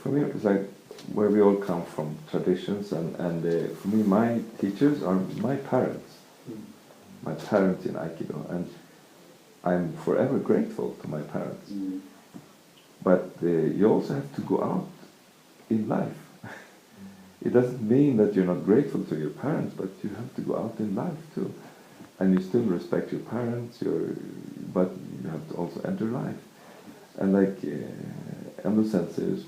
for me, it's like where we all come from, traditions, and for me, my teachers are my parents. My parents in Aikido, and I'm forever grateful to my parents. But you also have to go out in life. It doesn't mean that you're not grateful to your parents, but you have to go out in life too. And you still respect your parents, but you have to also enter life. And like Endo Sensei is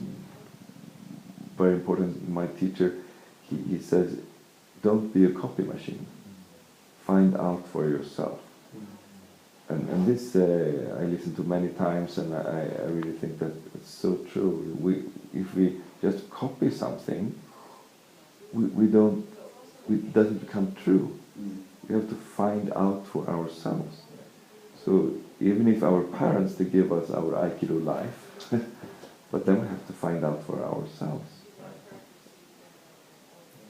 very important, my teacher, he says, don't be a copy machine. Find out for yourself. And this I listen to many times, and I really think that it's so true. If we just copy something, it doesn't become true. We have to find out for ourselves. So even if our parents, they give us our Aikido life, but then we have to find out for ourselves.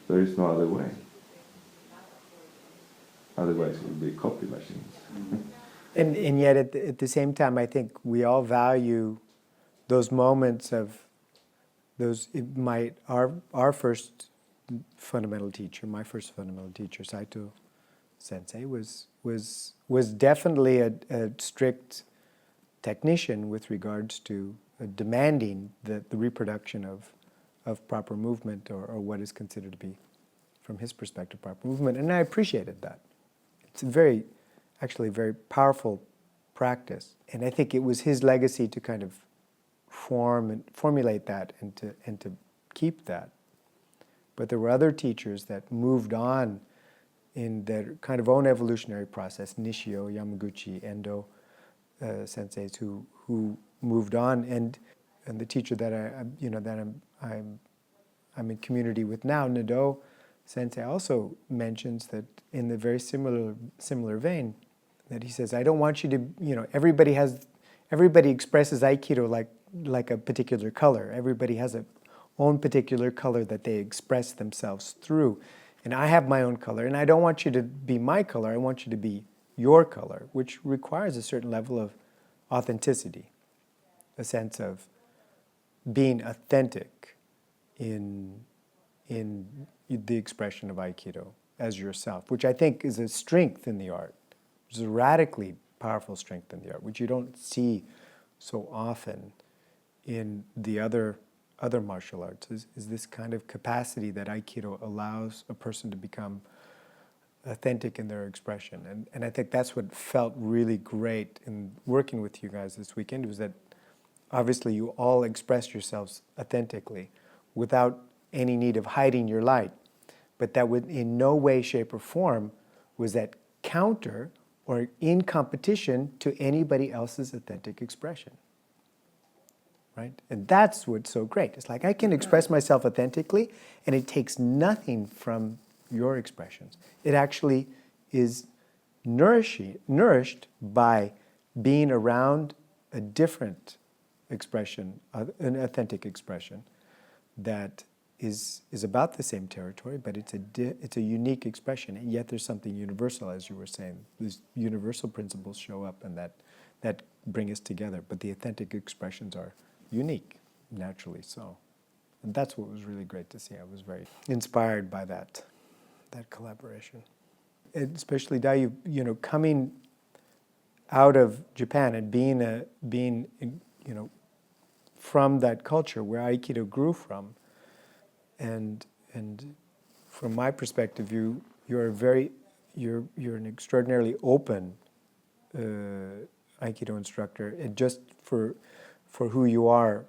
There is no other way. Otherwise we'll be copy machines. And yet at the same time, I think we all value those moments of those. Our first fundamental teacher, my first fundamental teacher, Saito Sensei, was definitely a strict technician with regards to demanding the reproduction of proper movement or what is considered to be, from his perspective, proper movement. And I appreciated that. It's actually a very powerful practice. And I think it was his legacy to kind of formulate that and to keep that. But there were other teachers that moved on in their kind of own evolutionary process, Nishio, Yamaguchi, Endo senseis who moved on, and the teacher that I'm in community with now, Nado Sensei, also mentions that in the very similar vein, that he says, I don't want you to, everybody expresses Aikido like a particular color. Everybody has a own particular color that they express themselves through. And I have my own color, and I don't want you to be my color, I want you to be your color, which requires a certain level of authenticity, a sense of being authentic in the expression of Aikido as yourself, which I think is a strength in the art. It's a radically powerful strength in the art, which you don't see so often in the other martial arts, is this kind of capacity that Aikido allows a person to become authentic in their expression. And I think that's what felt really great in working with you guys this weekend, was that obviously you all expressed yourselves authentically without any need of hiding your light. But that would in no way, shape, or form was that counter or in competition to anybody else's authentic expression. Right? And that's what's so great. It's like I can express myself authentically, and it takes nothing from your expressions. It actually is nourished by being around a different expression, an authentic expression that is about the same territory, but it's a unique expression, and yet there's something universal, as you were saying. These universal principles show up, and that bring us together. But the authentic expressions are unique, naturally so. And that's what was really great to see. I was very inspired by that collaboration. And especially Daiyu, coming out of Japan and being from that culture where Aikido grew from, and from my perspective, you're an extraordinarily open Aikido instructor, just for who you are,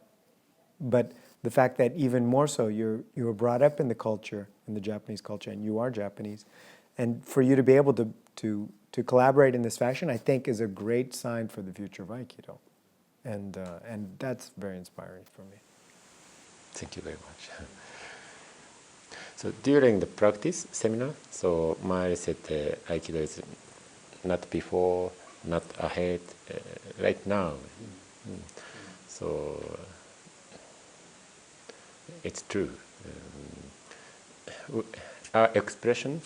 but the fact that even more so, you were brought up in the culture, in the Japanese culture, and you are Japanese, and for you to be able to collaborate in this fashion, I think is a great sign for the future of Aikido, and that's very inspiring for me. Thank you very much. So during the practice seminar, so Mael said Aikido is not before, not ahead, right now. So it's true. Our expression,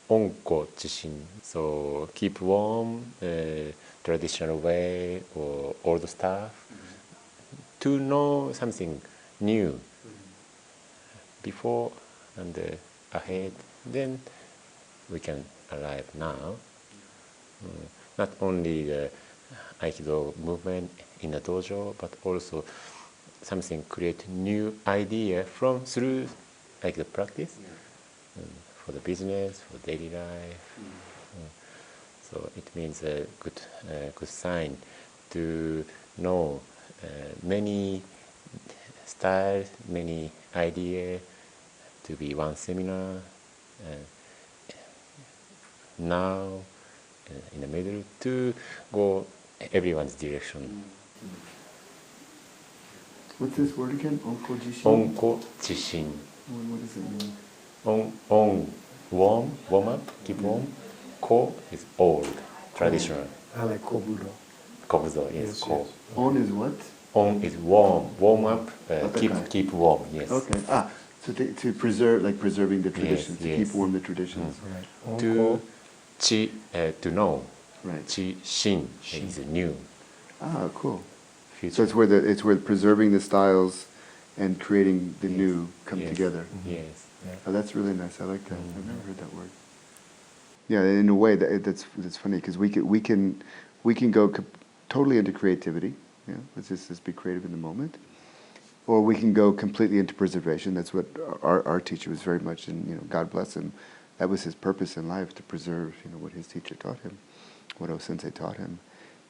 onko jishin, so keep warm, traditional way or old stuff, to know something new before and ahead, then we can arrive now. Not only the Aikido movement in the dojo, but also something create new idea from through Aikido practice for the business, for daily life. So it means a good sign to know many styles, many ideas to be one seminar. Now, in the middle, to go everyone's direction. What's this word again? Onko jishin? Onko jishin. What does it mean? On, warm up, keep warm. Ko is old, traditional. I like kobudo. Kobuzo, yes, ko. On is what? On is warm up, Atakai. keep warm, yes. Okay. So to preserve, like preserving the traditions, to yes. keep warm the traditions. Right. To chi, to know. Right. Chi, shin is new. Cool. Future. So it's where preserving the styles and creating the new come together. Yes. Oh, that's really nice. I like that. I've never heard that word. Yeah, in a way that's funny because we can go totally into creativity. Yeah, let's just be creative in the moment, or we can go completely into preservation. That's what our teacher was very much, and God bless him. That was his purpose in life, to preserve what his teacher taught him, what Sensei taught him,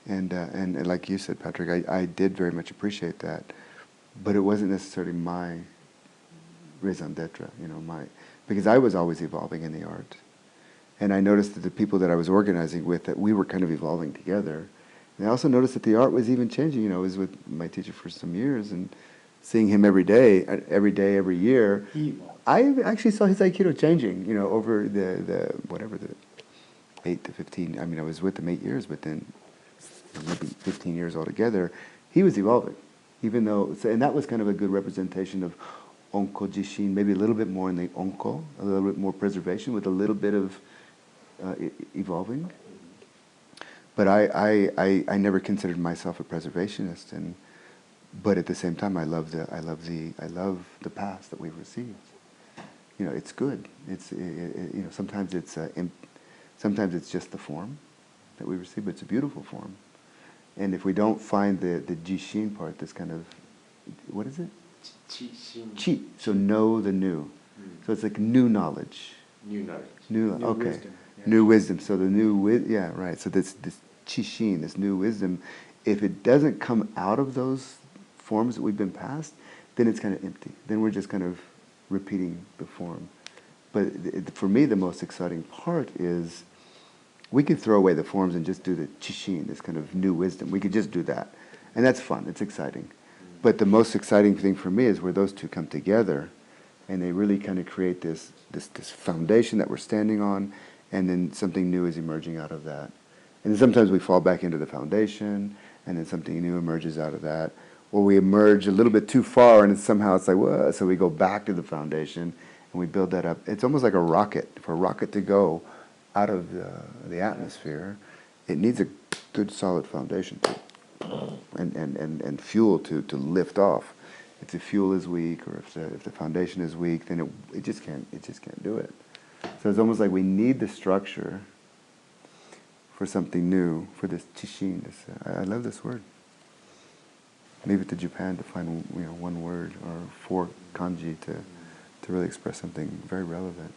and like you said, Patrick, I did very much appreciate that, but it wasn't necessarily my raison d'etre, because I was always evolving in the art. And I noticed that the people that I was organizing with, that we were kind of evolving together. And I also noticed that the art was even changing. I was with my teacher for some years and seeing him every day, every year. I actually saw his Aikido changing, over the 8 to 15. I mean, I was with him 8 years, but then maybe 15 years altogether. He was evolving, even though, and that was kind of a good representation of onko jishin, maybe a little bit more in the onko, a little bit more preservation with a little bit of evolving. But I never considered myself a preservationist, but at the same time I love the past that we've received. It's good. It's sometimes it's just the form that we receive, but it's a beautiful form. And if we don't find the jishin part, this kind of, what is it? Chi. So know the new. So it's like new knowledge. New knowledge. New okay. Wisdom. Yeah. New wisdom. So the new right. So this chishin, this new wisdom, if it doesn't come out of those forms that we've been past, then it's kind of empty. Then we're just kind of repeating the form. But for me, the most exciting part is we could throw away the forms and just do the chishin, this kind of new wisdom. We could just do that. And that's fun. It's exciting. But the most exciting thing for me is where those two come together and they really kind of create this foundation that we're standing on, and then something new is emerging out of that. And then sometimes we fall back into the foundation, and then something new emerges out of that. Or we emerge a little bit too far, and somehow it's like, whoa, so we go back to the foundation, and we build that up. It's almost like a rocket. For a rocket to go out of the atmosphere, it needs a good solid foundation and fuel to lift off. If the fuel is weak, or if the foundation is weak, then it just can't do it. So it's almost like we need the structure for something new, for this chishin. I love this word. Leave it to Japan to find one word or 4 kanji to really express something very relevant.